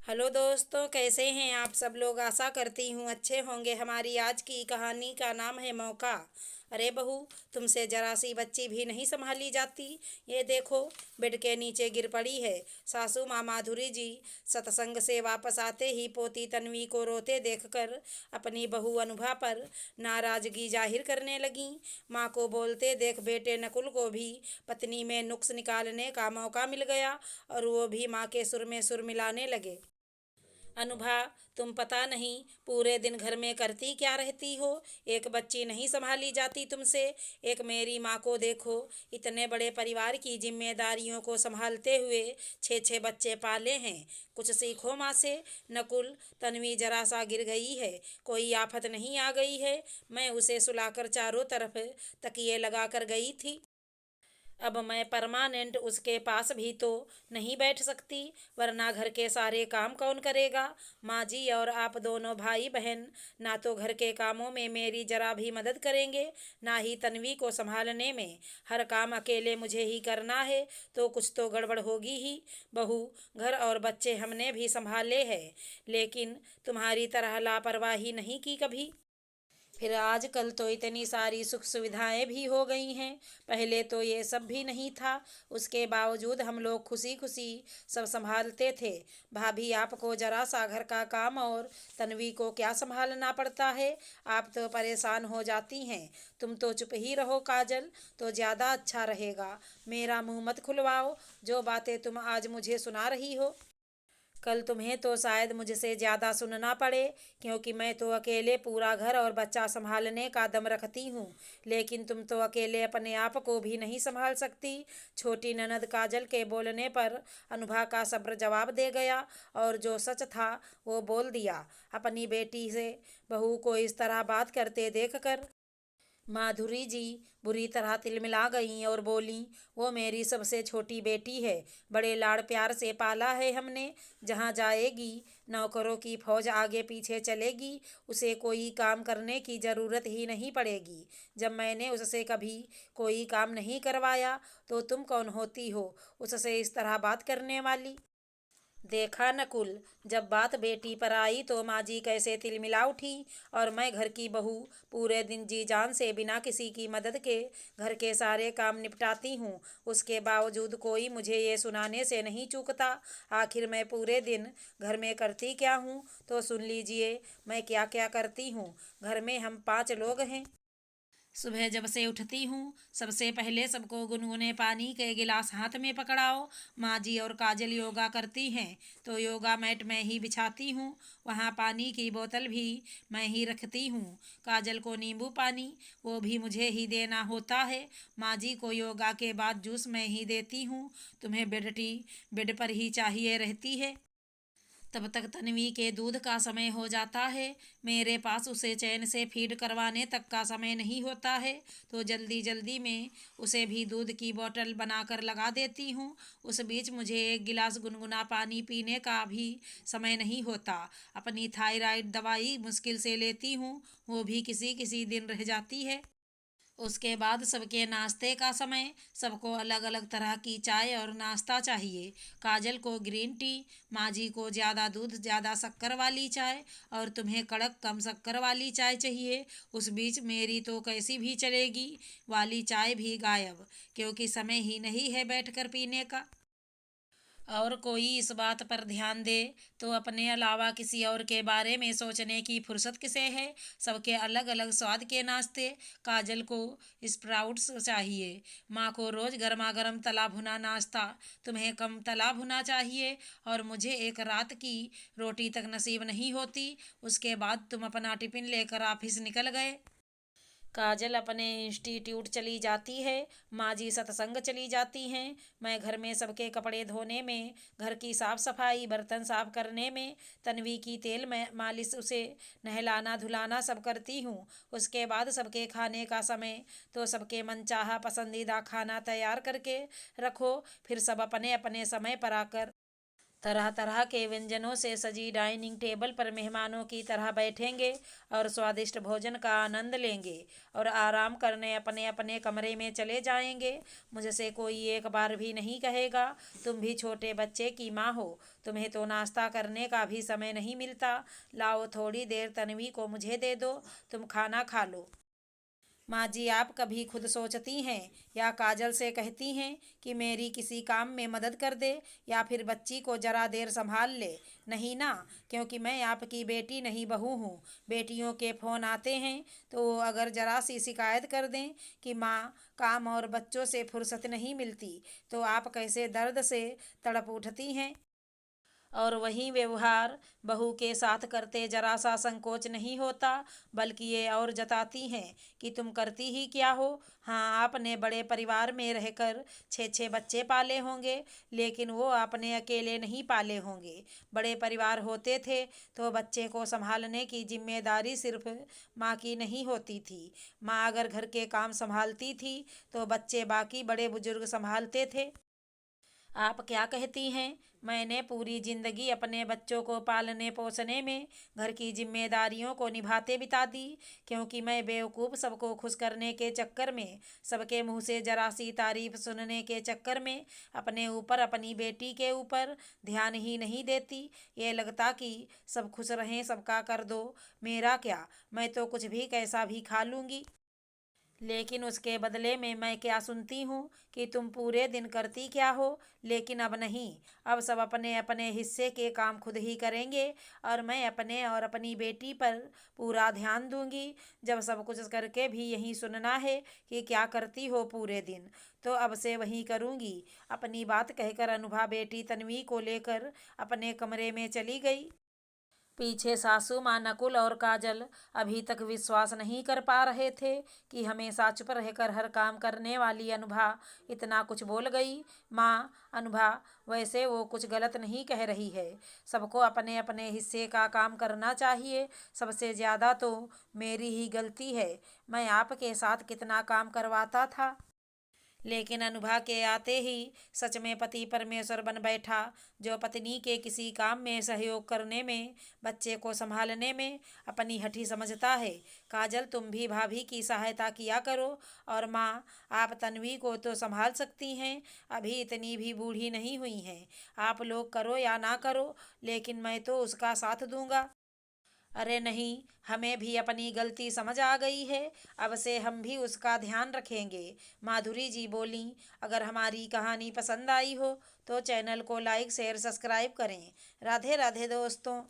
Hello दोस्तों, कैसे हैं आप सब लोग। आशा करती हूँ अच्छे होंगे। हमारी आज की कहानी का नाम है मौका। अरे बहू, तुमसे जरा सी बच्ची भी नहीं संभाली जाती। ये देखो, बेड के नीचे गिर पड़ी है। सासू माँ माधुरी जी सत्संग से वापस आते ही पोती तन्वी को रोते देखकर अपनी बहू अनुभा पर नाराजगी जाहिर करने लगीं। माँ को बोलते देख बेटे नकुल को भी पत्नी में नुक्स निकालने का मौका मिल गया और वो भी माँ के सुर में सुर मिलाने लगे। अनुभा, तुम पता नहीं पूरे दिन घर में करती क्या रहती हो। एक बच्ची नहीं संभाली जाती तुमसे। एक मेरी माँ को देखो, इतने बड़े परिवार की जिम्मेदारियों को संभालते हुए 6-6 बच्चे पाले हैं। कुछ सीखो माँ से। नकुल, तन्वी जरा सा गिर गई है, कोई आफत नहीं आ गई है। मैं उसे सुलाकर चारों तरफ तकिए लगा कर गई थी। अब मैं परमानेंट उसके पास भी तो नहीं बैठ सकती, वरना घर के सारे काम कौन करेगा। माँ जी और आप दोनों भाई बहन ना तो घर के कामों में मेरी जरा भी मदद करेंगे, ना ही तन्वी को संभालने में। हर काम अकेले मुझे ही करना है, तो कुछ तो गड़बड़ होगी ही। बहू, घर और बच्चे हमने भी संभाले हैं, लेकिन तुम्हारी तरह लापरवाही नहीं की कभी। फिर आजकल तो इतनी सारी सुख सुविधाएं भी हो गई हैं, पहले तो ये सब भी नहीं था। उसके बावजूद हम लोग खुशी खुशी सब संभालते थे। भाभी, आपको जरा सा घर का काम और तन्वी को क्या संभालना पड़ता है। आप तो परेशान हो जाती हैं। तुम तो चुप ही रहो काजल, तो ज़्यादा अच्छा रहेगा। मेरा मुंह मत खुलवाओ, जो बातें तुम आज मुझे सुना रही हो कल तुम्हें तो शायद मुझसे ज़्यादा सुनना पड़े, क्योंकि मैं तो अकेले पूरा घर और बच्चा संभालने का दम रखती हूँ, लेकिन तुम तो अकेले अपने आप को भी नहीं संभाल सकती। छोटी ननद काजल के बोलने पर अनुभा का सब्र जवाब दे गया और जो सच था वो बोल दिया। अपनी बेटी से बहू को इस तरह बात करते देखकर माधुरी जी बुरी तरह तिलमिला गईं और बोलीं, वो मेरी सबसे छोटी बेटी है, बड़े लाड़ प्यार से पाला है हमने। जहाँ जाएगी नौकरों की फौज आगे पीछे चलेगी, उसे कोई काम करने की ज़रूरत ही नहीं पड़ेगी। जब मैंने उससे कभी कोई काम नहीं करवाया, तो तुम कौन होती हो उससे इस तरह बात करने वाली। देखा नकुल, जब बात बेटी पर आई तो माँ जी कैसे तिलमिला उठी। और मैं घर की बहू, पूरे दिन जी जान से बिना किसी की मदद के घर के सारे काम निपटाती हूँ, उसके बावजूद कोई मुझे ये सुनाने से नहीं चूकता। आखिर मैं पूरे दिन घर में करती क्या हूँ, तो सुन लीजिए मैं क्या क्या करती हूँ। घर में हम 5 लोग हैं। सुबह जब से उठती हूँ, सबसे पहले सबको गुनगुने पानी के गिलास हाथ में पकड़ाओ। माँ जी और काजल योगा करती हैं, तो योगा मैट मैं ही बिछाती हूँ। वहाँ पानी की बोतल भी मैं ही रखती हूँ। काजल को नींबू पानी, वो भी मुझे ही देना होता है। माँ जी को योगा के बाद जूस मैं ही देती हूँ। तुम्हें बेड टी बेड पर ही चाहिए रहती है। तब तक तन्वी के दूध का समय हो जाता है। मेरे पास उसे चैन से फीड करवाने तक का समय नहीं होता है, तो जल्दी जल्दी में उसे भी दूध की बोतल बनाकर लगा देती हूँ। उस बीच मुझे एक गिलास गुनगुना पानी पीने का भी समय नहीं होता। अपनी थायराइड दवाई मुश्किल से लेती हूँ, वो भी किसी किसी दिन रह जाती है। उसके बाद सबके नाश्ते का समय। सबको अलग अलग तरह की चाय और नाश्ता चाहिए। काजल को ग्रीन टी, माँ जी को ज़्यादा दूध ज़्यादा शक्कर वाली चाय, और तुम्हें कड़क कम शक्कर वाली चाय चाहिए। उस बीच मेरी तो कैसी भी चलेगी वाली चाय भी गायब, क्योंकि समय ही नहीं है बैठकर पीने का। और कोई इस बात पर ध्यान दे तो अपने अलावा किसी और के बारे में सोचने की फुर्सत किसे है। सबके अलग अलग स्वाद के नाश्ते। काजल को स्प्राउट्स चाहिए, माँ को रोज़ गर्मा गर्म तला भुना नाश्ता, तुम्हें कम तला भुना चाहिए, और मुझे एक रात की रोटी तक नसीब नहीं होती। उसके बाद तुम अपना टिफिन लेकर ऑफिस निकल गए। काजल अपने इंस्टीट्यूट चली जाती है, माँ जी सत्संग चली जाती हैं। मैं घर में सबके कपड़े धोने में, घर की साफ सफाई, बर्तन साफ करने में, तन्वी की तेल में मालिश, उसे नहलाना धुलाना सब करती हूँ। उसके बाद सबके खाने का समय, तो सबके मनचाहा पसंदीदा खाना तैयार करके रखो। फिर सब अपने अपने समय पर आकर तरह तरह के व्यंजनों से सजी डाइनिंग टेबल पर मेहमानों की तरह बैठेंगे और स्वादिष्ट भोजन का आनंद लेंगे और आराम करने अपने अपने कमरे में चले जाएंगे। मुझसे कोई एक बार भी नहीं कहेगा तुम भी छोटे बच्चे की माँ हो, तुम्हें तो नाश्ता करने का भी समय नहीं मिलता। लाओ थोड़ी देर तन्वी को मुझे दे दो, तुम खाना खा लो। माँ जी, आप कभी खुद सोचती हैं या काजल से कहती हैं कि मेरी किसी काम में मदद कर दे या फिर बच्ची को जरा देर संभाल ले? नहीं ना, क्योंकि मैं आपकी बेटी नहीं बहू हूँ। बेटियों के फ़ोन आते हैं तो अगर जरा सी शिकायत कर दें कि माँ काम और बच्चों से फुर्सत नहीं मिलती, तो आप कैसे दर्द से तड़प उठती हैं। और वही व्यवहार बहू के साथ करते जरा सा संकोच नहीं होता, बल्कि ये और जताती हैं कि तुम करती ही क्या हो। हाँ, आपने बड़े परिवार में रहकर 6-6 बच्चे पाले होंगे, लेकिन वो आपने अकेले नहीं पाले होंगे। बड़े परिवार होते थे तो बच्चे को संभालने की जिम्मेदारी सिर्फ माँ की नहीं होती थी। माँ अगर घर के काम संभालती थी तो बच्चे बाकी बड़े बुजुर्ग संभालते थे। आप क्या कहती हैं? मैंने पूरी जिंदगी अपने बच्चों को पालने पोसने में, घर की जिम्मेदारियों को निभाते बिता दी, क्योंकि मैं बेवकूफ़ सबको खुश करने के चक्कर में, सबके मुंह से जरा सी तारीफ सुनने के चक्कर में अपने ऊपर, अपनी बेटी के ऊपर ध्यान ही नहीं देती। ये लगता कि सब खुश रहें, सबका कर दो, मेरा क्या, मैं तो कुछ भी कैसा भी खा लूँगी। लेकिन उसके बदले में मैं क्या सुनती हूँ कि तुम पूरे दिन करती क्या हो। लेकिन अब नहीं, अब सब अपने अपने हिस्से के काम खुद ही करेंगे और मैं अपने और अपनी बेटी पर पूरा ध्यान दूंगी। जब सब कुछ करके भी यही सुनना है कि क्या करती हो पूरे दिन, तो अब से वही करूँगी। अपनी बात कहकर अनुभा बेटी तन्वी को लेकर अपने कमरे में चली गई। पीछे सासू माँ नकुल और काजल अभी तक विश्वास नहीं कर पा रहे थे कि हमेशा चुप रहकर हर काम करने वाली अनुभा इतना कुछ बोल गई। माँ, अनुभा, वैसे वो कुछ गलत नहीं कह रही है। सबको अपने अपने हिस्से का काम करना चाहिए। सबसे ज़्यादा तो मेरी ही गलती है। मैं आपके साथ कितना काम करवाता था, लेकिन अनुभा के आते ही सच में पति परमेश्वर बन बैठा, जो पत्नी के किसी काम में सहयोग करने में, बच्चे को संभालने में अपनी हठी समझता है। काजल, तुम भी भाभी की सहायता किया करो। और माँ, आप तन्वी को तो संभाल सकती हैं, अभी इतनी भी बूढ़ी नहीं हुई हैं। आप लोग करो या ना करो, लेकिन मैं तो उसका साथ दूंगा। अरे नहीं, हमें भी अपनी गलती समझ आ गई है, अब से हम भी उसका ध्यान रखेंगे। माधुरी जी बोलीं, अगर हमारी कहानी पसंद आई हो तो चैनल को लाइक शेयर सब्सक्राइब करें। राधे राधे दोस्तों।